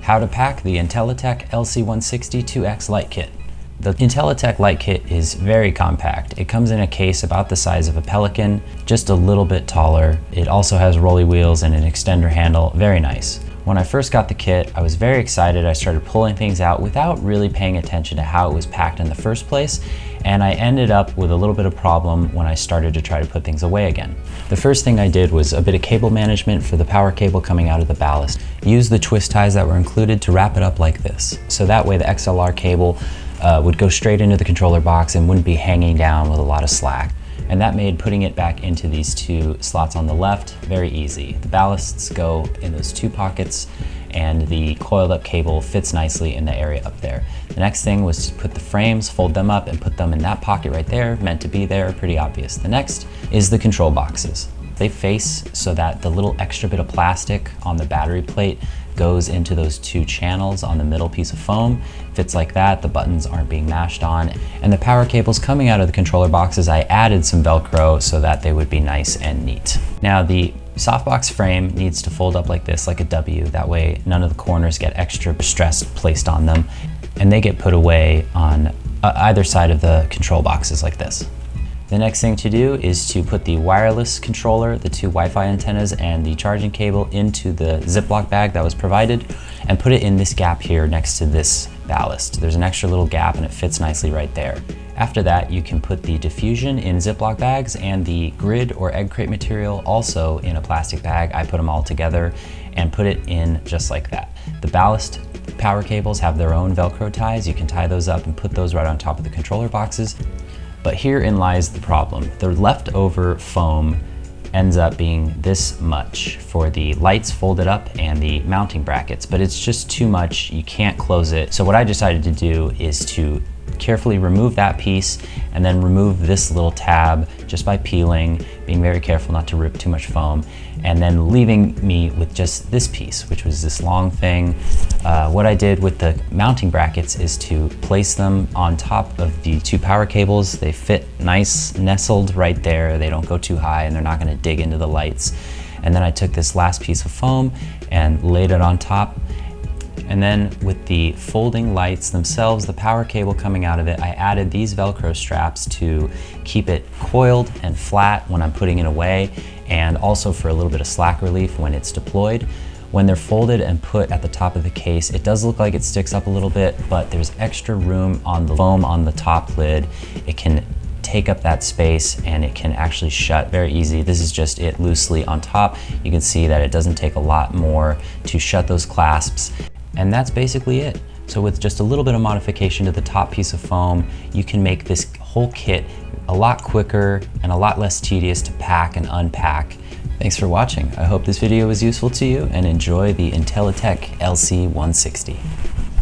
How to pack the Intellytech LC-160 2X light kit. The Intellytech light kit is very compact. It comes in a case about the size of a Pelican, just a little bit taller. It also has rolly wheels and an extender handle, very nice. When I first got the kit, I was very excited. I started pulling things out without really paying attention to how it was packed in the first place, and I ended up with a little bit of problem when I started to try to put things away again. The first thing I did was a bit of cable management for the power cable coming out of the ballast. Use the twist ties that were included to wrap it up like this. So that way the XLR cable would go straight into the controller box and wouldn't be hanging down with a lot of slack. And that made putting it back into these two slots on the left very easy. The ballasts go in those two pockets and the coiled up cable fits nicely in the area up there. The next thing was to put the frames, fold them up and put them in that pocket right there, meant to be there, pretty obvious. The next is the control boxes. They face so that the little extra bit of plastic on the battery plate goes into those two channels on the middle piece of foam. Fits like that, the buttons aren't being mashed on. And the power cables coming out of the controller boxes, I added some Velcro so that they would be nice and neat. Now the softbox frame needs to fold up like this, like a W. That way none of the corners get extra stress placed on them, and they get put away on either side of the control boxes like this. The next thing to do is to put the wireless controller, the two Wi-Fi antennas, and the charging cable into the Ziploc bag that was provided and put it in this gap here next to this ballast. There's an extra little gap and it fits nicely right there. After that, you can put the diffusion in Ziploc bags and the grid or egg crate material also in a plastic bag. I put them all together and put it in just like that. The ballast power cables have their own Velcro ties. You can tie those up and put those right on top of the controller boxes. But herein lies the problem. The leftover foam ends up being this much for the lights folded up and the mounting brackets, but it's just too much. You can't close it. So what I decided to do is to carefully remove that piece and then remove this little tab just by peeling, being very careful not to rip too much foam, and then leaving me with just this piece, which was this long thing. What I did with the mounting brackets is to place them on top of the two power cables. They fit nice, nestled right there. They don't go too high and they're not gonna dig into the lights. And then I took this last piece of foam and laid it on top. And then with the folding lights themselves, the power cable coming out of it, I added these Velcro straps to keep it coiled and flat when I'm putting it away, and also for a little bit of slack relief when it's deployed. When they're folded and put at the top of the case, it does look like it sticks up a little bit, but there's extra room on the foam on the top lid. It can take up that space and it can actually shut very easy. This is just it loosely on top. You can see that it doesn't take a lot more to shut those clasps. And that's basically it. So with just a little bit of modification to the top piece of foam, you can make this whole kit a lot quicker and a lot less tedious to pack and unpack. Thanks for watching. I hope this video was useful to you and enjoy the Intellytech LC-160.